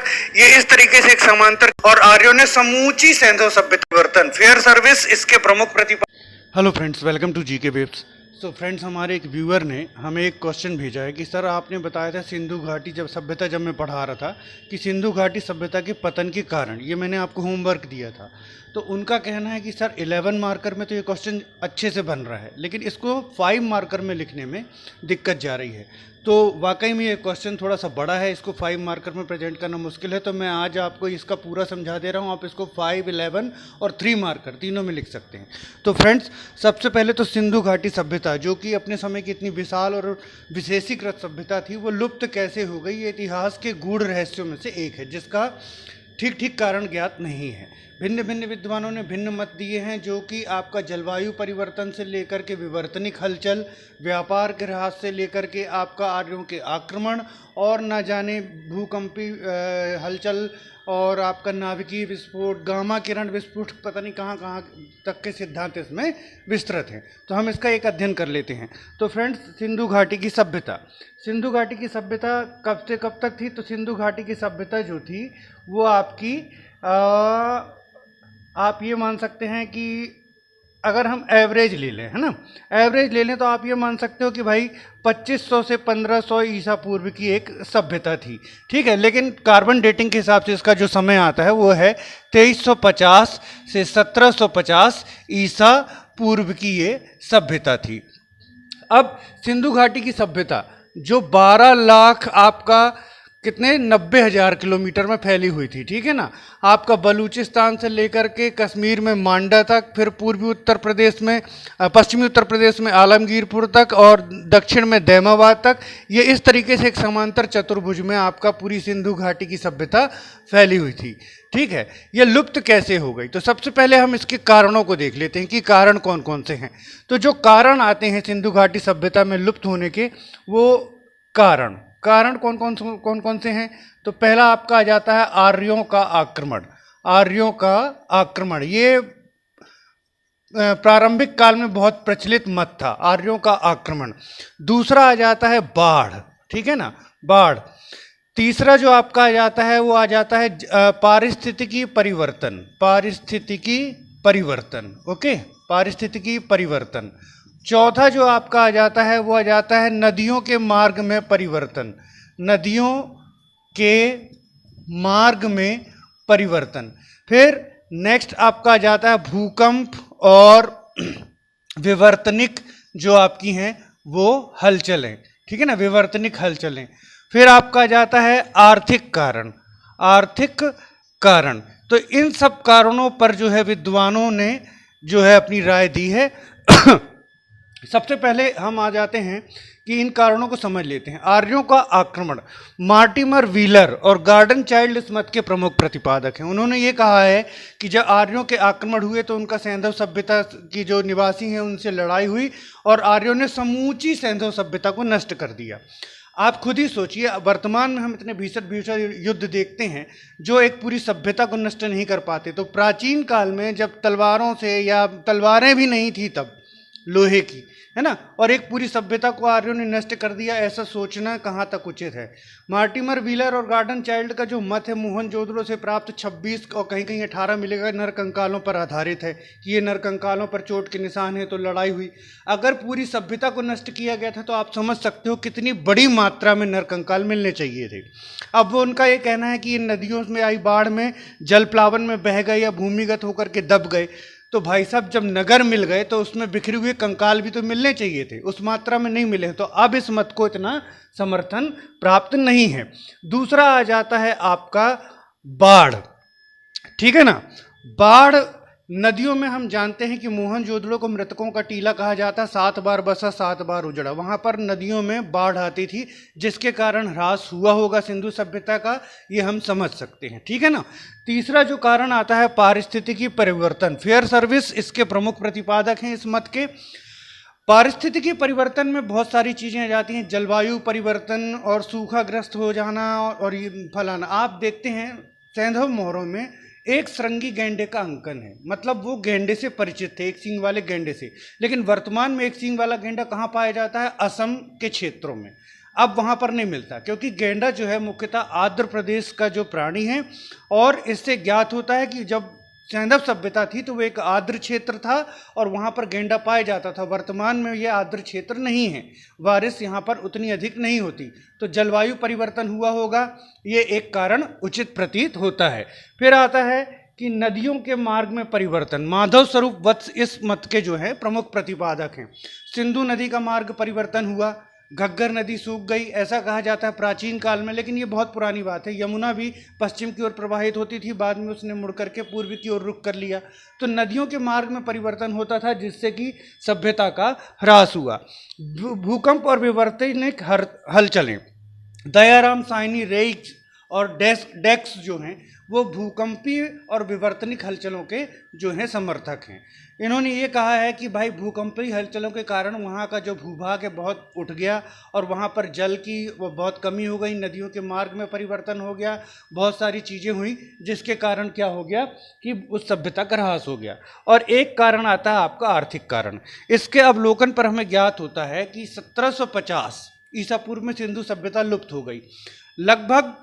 ये इस तरीके से एक समांतर और आर्यों ने समूची सैंधव सभ्यता परिवर्तन फेयर सर्विस इसके प्रमुख प्रतिपादक। Hello friends, welcome to GK webs. तो फ्रेंड्स, हमारे एक व्यूअर ने हमें एक क्वेश्चन भेजा है कि सर आपने बताया था सिंधु घाटी सभ्यता जब मैं पढ़ा रहा था कि सिंधु घाटी सभ्यता के पतन के कारण, ये मैंने आपको होमवर्क दिया था। तो उनका कहना है कि सर 11 मार्कर में तो ये क्वेश्चन अच्छे से बन रहा है, लेकिन इसको 5 मार्कर में लिखने में दिक्कत जा रही है। तो वाकई में ये क्वेश्चन थोड़ा सा बड़ा है, इसको 5 मार्कर में प्रेजेंट करना मुश्किल है। तो मैं आज आपको इसका पूरा समझा दे रहा हूँ, आप इसको 5, 11 और 3 मार्कर तीनों में लिख सकते हैं। तो फ्रेंड्स, सबसे पहले तो सिंधु घाटी सभ्यता, जो कि अपने समय की इतनी विशाल और विशेषीकृत सभ्यता थी, वो लुप्त कैसे हो गई, ये इतिहास के गूढ़ रहस्यों में से एक है, जिसका ठीक कारण ज्ञात नहीं है। भिन्न भिन्न विद्वानों ने भिन्न मत दिए हैं, जो कि आपका जलवायु परिवर्तन से लेकर के विवर्तनिक हलचल, व्यापार के राहत से लेकर के आपका आर्यों के आक्रमण और न जाने भूकंपी हलचल और आपका नाभिकीय विस्फोट, गामा किरण विस्फोट, पता नहीं कहाँ कहाँ तक के सिद्धांत इसमें विस्तृत हैं। तो हम इसका एक अध्ययन कर लेते हैं। तो फ्रेंड्स, सिंधु घाटी की सभ्यता, सिंधु घाटी की सभ्यता कब से कब तक थी? तो सिंधु घाटी की सभ्यता जो थी वो आपकी आप ये मान सकते हैं कि अगर हम एवरेज ले लें, है ना, एवरेज ले लें, तो आप ये मान सकते हो कि भाई 2500 से 1500 ईसा पूर्व की एक सभ्यता थी। ठीक है, लेकिन कार्बन डेटिंग के हिसाब से इसका जो समय आता है वो है 2350 से 1750 ईसा पूर्व की ये सभ्यता थी। अब सिंधु घाटी की सभ्यता जो 12 लाख आपका कितने 90,000 किलोमीटर में फैली हुई थी, ठीक है ना, आपका बलूचिस्तान से लेकर के कश्मीर में मांडा तक, फिर पूर्वी उत्तर प्रदेश में, पश्चिमी उत्तर प्रदेश में आलमगीरपुर तक और दक्षिण में दैमाबाद तक, ये इस तरीके से एक समांतर चतुर्भुज में आपका पूरी सिंधु घाटी की सभ्यता फैली हुई थी। ठीक है, ये लुप्त कैसे हो गई? तो सबसे पहले हम इसके कारणों को देख लेते हैं कि कारण कौन कौन से हैं। तो जो कारण आते हैं सिंधु घाटी सभ्यता में लुप्त होने के, वो कारण कौन कौन से हैं? तो पहला आपका आ जाता है आर्यों का आक्रमण। आर्यों का आक्रमण ये प्रारंभिक काल में बहुत प्रचलित मत था, आर्यों का आक्रमण। दूसरा आ जाता है बाढ़, ठीक है ना, बाढ़। तीसरा जो आपका आ जाता है वो आ जाता है पारिस्थितिकी परिवर्तन, पारिस्थितिकी परिवर्तन, ओके, पारिस्थितिकी परिवर्तन। चौथा जो आपका आ जाता है वो आ जाता है नदियों के मार्ग में परिवर्तन, नदियों के मार्ग में परिवर्तन। फिर नेक्स्ट आपका आ जाता है भूकंप और विवर्तनिक जो आपकी हैं वो हलचलें, ठीक है ना, विवर्तनिक हलचलें। फिर आपका आ जाता है आर्थिक कारण, आर्थिक कारण। तो इन सब कारणों पर जो है विद्वानों ने जो है अपनी राय दी है। सबसे पहले हम आ जाते हैं कि इन कारणों को समझ लेते हैं। आर्यों का आक्रमण, मार्टिमर व्हीलर और गार्डन चाइल्ड इस मत के प्रमुख प्रतिपादक हैं। उन्होंने ये कहा है कि जब आर्यों के आक्रमण हुए तो उनका सैंधव सभ्यता की जो निवासी हैं उनसे लड़ाई हुई और आर्यों ने समूची सैंधव सभ्यता को नष्ट कर दिया। आप खुद ही सोचिए, वर्तमान में हम इतने भीषण युद्ध देखते हैं जो एक पूरी सभ्यता को नष्ट नहीं कर पाते। तो प्राचीन काल में जब तलवारों से, या तलवारें भी नहीं थी तब, लोहे की, है ना, और एक पूरी सभ्यता को आर्यों ने नष्ट कर दिया, ऐसा सोचना कहाँ तक उचित है। मार्टिमर व्हीलर और गार्डन चाइल्ड का जो मत है मोहनजोदड़ो से प्राप्त 26 और कहीं कहीं 18 मिलेगा नरकंकालों पर आधारित है कि ये नरकंकालों पर चोट के निशान है तो लड़ाई हुई। अगर पूरी सभ्यता को नष्ट किया गया था तो आप समझ सकते हो कितनी बड़ी मात्रा में नरकंकाल मिलने चाहिए थे। अब वो उनका ये कहना है कि इन नदियों में आई बाढ़ में जल प्लावन में बह गए या भूमिगत होकर के दब गए। तो भाई साहब, जब नगर मिल गए तो उसमें बिखरे हुए कंकाल भी तो मिलने चाहिए थे, उस मात्रा में नहीं मिले। तो अब इस मत को इतना समर्थन प्राप्त नहीं है। दूसरा आ जाता है आपका बाढ़, ठीक है ना, बाढ़। नदियों में हम जानते हैं कि मोहनजोदड़ो को मृतकों का टीला कहा जाता है, 7 बार बसा 7 बार उजड़ा। वहाँ पर नदियों में बाढ़ आती थी जिसके कारण ह्रास हुआ होगा सिंधु सभ्यता का, ये हम समझ सकते हैं, ठीक है ना। तीसरा जो कारण आता है पारिस्थितिकी परिवर्तन, फेयर सर्विस इसके प्रमुख प्रतिपादक हैं इस मत के। पारिस्थितिकी परिवर्तन में बहुत सारी चीज़ें आ जाती हैं, जलवायु परिवर्तन और सूखाग्रस्त हो जाना और ये फलाना। आप देखते हैं सैंधव मोहरों में एक श्रृंगी गैंडे का अंकन है, मतलब वो गैंडे से परिचित थे, एक सींग वाले गैंडे से। लेकिन वर्तमान में एक सींग वाला गैंडा कहाँ पाया जाता है? असम के क्षेत्रों में। अब वहाँ पर नहीं मिलता, क्योंकि गेंडा जो है मुख्यतः आंध्र प्रदेश का जो प्राणी है, और इससे ज्ञात होता है कि जब सैंधव सभ्यता थी तो वो एक आर्द्र क्षेत्र था और वहाँ पर गेंडा पाया जाता था। वर्तमान में ये आर्द्र क्षेत्र नहीं है, बारिश यहाँ पर उतनी अधिक नहीं होती, तो जलवायु परिवर्तन हुआ होगा, ये एक कारण उचित प्रतीत होता है। फिर आता है कि नदियों के मार्ग में परिवर्तन। माधव स्वरूप वत्स इस मत के जो है प्रमुख प्रतिपादक हैं। सिंधु नदी का मार्ग परिवर्तन हुआ, घग्गर नदी सूख गई, ऐसा कहा जाता है प्राचीन काल में, लेकिन ये बहुत पुरानी बात है। यमुना भी पश्चिम की ओर प्रवाहित होती थी, बाद में उसने मुड़ करके पूर्व की ओर रुख कर लिया। तो नदियों के मार्ग में परिवर्तन होता था, जिससे कि सभ्यता का ह्रास हुआ। भूकंप और विवर्तनिक हलचलें। दयाराम साहनी रेइक्स और डेक्स जो हैं वो भूकंपीय और विवर्तनिक हलचलों के जो हैं समर्थक हैं। इन्होंने ये कहा है कि भाई भूकंपीय हलचलों के कारण वहाँ का जो भूभाग है बहुत उठ गया और वहाँ पर जल की वो बहुत कमी हो गई, नदियों के मार्ग में परिवर्तन हो गया, बहुत सारी चीज़ें हुई, जिसके कारण क्या हो गया कि उस सभ्यता का ह्रास हो गया। और एक कारण आता है आपका आर्थिक कारण। इसके अवलोकन पर हमें ज्ञात होता है कि 1750 ईसा पूर्व में सिंधु सभ्यता लुप्त हो गई। लगभग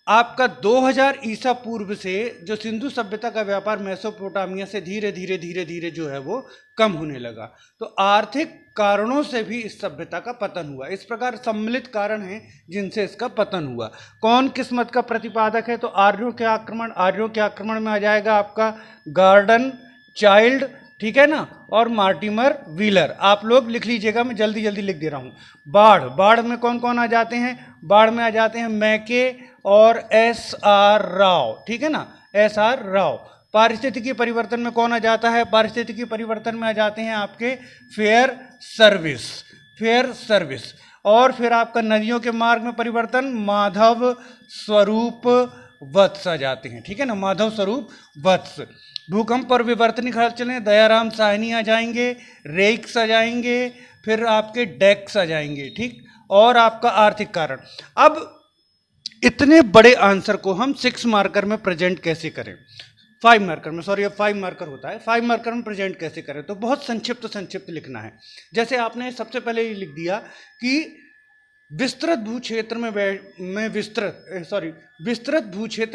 आपका 2000 ईसा पूर्व से जो सिंधु सभ्यता का व्यापार मेसोपोटामिया से धीरे धीरे जो है वो कम होने लगा। तो आर्थिक कारणों से भी इस सभ्यता का पतन हुआ। इस प्रकार सम्मिलित कारण हैं जिनसे इसका पतन हुआ। कौन किस मत का प्रतिपादक है? तो आर्यों के आक्रमण में आ जाएगा आपका गार्डन चाइल्ड, ठीक है ना, और मार्टिमर व्हीलर। आप लोग लिख लीजिएगा, मैं जल्दी जल्दी लिख दे रहा हूँ। बाढ़ में कौन कौन आ जाते हैं? बाढ़ में आ जाते हैं मैके और SR राव, ठीक है ना, SR राव। पारिस्थितिकी परिवर्तन में कौन आ जाता है? पारिस्थितिकी परिवर्तन में आ जाते हैं आपके फेयर सर्विस। और फिर आपका नदियों के मार्ग में परिवर्तन माधव स्वरूप वत्स आ जाते हैं, ठीक है ना, माधव स्वरूप वत्स। भूकंप और विवर्तनिक हलचलें दयाराम साहनी आ जाएंगे, रेक्स आ जाएंगे, फिर आपके डेक्स आ जाएंगे, ठीक। और आपका आर्थिक कारण। अब इतने बड़े आंसर को हम 6 मार्कर में प्रेजेंट कैसे करें? 5 मार्कर में, सॉरी अब 5 मार्कर होता है, 5 मार्कर में प्रेजेंट कैसे करें? तो बहुत संक्षिप्त लिखना है। जैसे आपने सबसे पहले ये लिख दिया कि विस्तृत भूक्षेत्र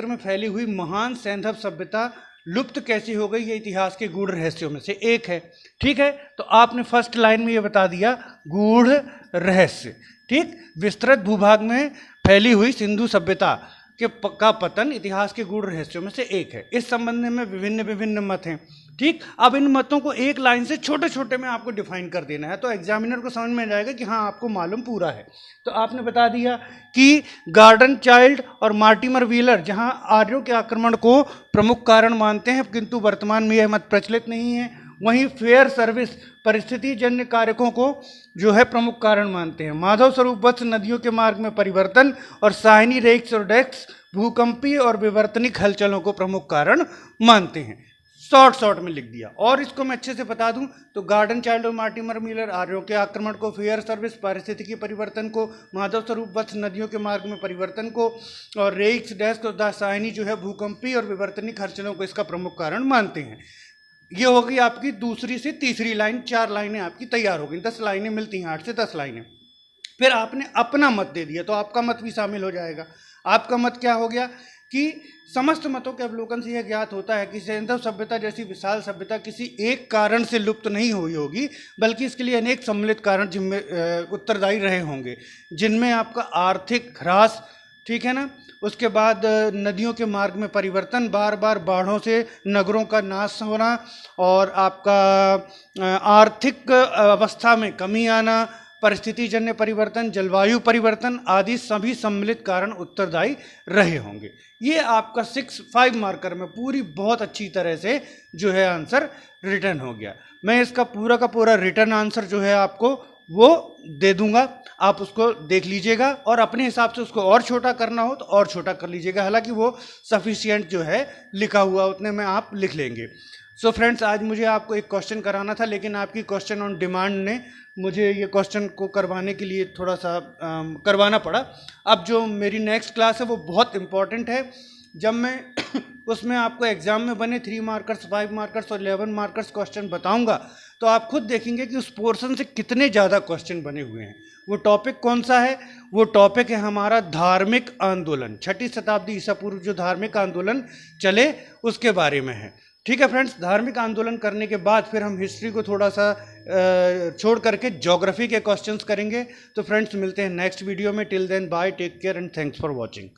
में फैली हुई महान सैंधव सभ्यता लुप्त कैसी हो गई, ये इतिहास के गूढ़ रहस्यों में से एक है, ठीक है। तो आपने फर्स्ट लाइन में ये बता दिया गूढ़ रहस्य, ठीक। विस्तृत भूभाग में फैली हुई सिंधु सभ्यता का पतन इतिहास के गूढ़ रहस्यों में से एक है। इस संबंध में विभिन्न मत हैं, ठीक। अब इन मतों को एक लाइन से छोटे छोटे में आपको डिफाइन कर देना है, तो एग्जामिनर को समझ में आ जाएगा कि हाँ आपको मालूम पूरा है। तो आपने बता दिया कि गार्डन चाइल्ड और मार्टिमर व्हीलर जहाँ आर्यों के आक्रमण को प्रमुख कारण मानते हैं, किंतु वर्तमान में यह मत प्रचलित नहीं है। वहीं फेयर सर्विस परिस्थिति जन्य कारकों को जो है प्रमुख कारण मानते हैं। माधव स्वरूप वत्स नदियों के मार्ग में परिवर्तन और साहनी रेक्स और डेक्स भूकंपीय और विवर्तनिक हलचलों को प्रमुख कारण मानते हैं। शॉर्ट में लिख दिया। और इसको मैं अच्छे से बता दूं तो गार्डन चाइल्ड और मार्टिमर व्हीलर आर्यों के आक्रमण को, फेयर सर्विस पारिस्थितिकी परिवर्तन को, माधव स्वरूप वत्स नदियों के मार्ग में परिवर्तन को, और रेक्स डेक्स और दासायनी जो है भूकंपीय और विवर्तनिक हलचलों को इसका प्रमुख कारण मानते हैं। ये होगी आपकी दूसरी से तीसरी लाइन, 4 लाइनें आपकी तैयार हो गई। 10 लाइनें मिलती हैं, 8 से 10 लाइनें। फिर आपने अपना मत दे दिया तो आपका मत भी शामिल हो जाएगा। आपका मत क्या हो गया कि समस्त मतों के अवलोकन से यह ज्ञात होता है कि सैंधव सभ्यता जैसी विशाल सभ्यता किसी एक कारण से लुप्त नहीं हुई होगी, बल्कि इसके लिए अनेक सम्मिलित कारण उत्तरदायी रहे होंगे, जिनमें आपका आर्थिक ह्रास, ठीक है ना, उसके बाद नदियों के मार्ग में परिवर्तन, बार बाढ़ों से नगरों का नाश होना, और आपका आर्थिक अवस्था में कमी आना, परिस्थिति जन्य परिवर्तन, जलवायु परिवर्तन आदि सभी सम्मिलित कारण उत्तरदायी रहे होंगे। ये आपका 5 मार्कर में पूरी बहुत अच्छी तरह से जो है आंसर रिटर्न हो गया। मैं इसका पूरा का पूरा रिटर्न आंसर जो है आपको वो दे दूंगा, आप उसको देख लीजिएगा और अपने हिसाब से उसको और छोटा करना हो तो और छोटा कर लीजिएगा। हालांकि वो सफिशिएंट जो है लिखा हुआ उतने में आप लिख लेंगे। सो फ्रेंड्स, आज मुझे आपको एक क्वेश्चन कराना था, लेकिन आपकी क्वेश्चन ऑन डिमांड ने मुझे ये क्वेश्चन को करवाने के लिए थोड़ा सा करवाना पड़ा। अब जो मेरी नेक्स्ट क्लास है वो बहुत इम्पॉर्टेंट है। जब मैं उसमें आपको एग्जाम में बने 3 मार्कर्स, 5 मार्कर्स और 11 मार्कर्स क्वेश्चन बताऊंगा, तो आप खुद देखेंगे कि उस पोर्शन से कितने ज़्यादा क्वेश्चन बने हुए हैं। वो टॉपिक कौन सा है? वो टॉपिक है हमारा धार्मिक आंदोलन, 6ठी शताब्दी ईसा पूर्व जो धार्मिक आंदोलन चले उसके बारे में है। ठीक है फ्रेंड्स, धार्मिक आंदोलन करने के बाद फिर हम हिस्ट्री को थोड़ा सा छोड़ करके ज्योग्राफी के क्वेश्चंस करेंगे। तो फ्रेंड्स मिलते हैं नेक्स्ट वीडियो में। Till then bye, take care and thanks for watching.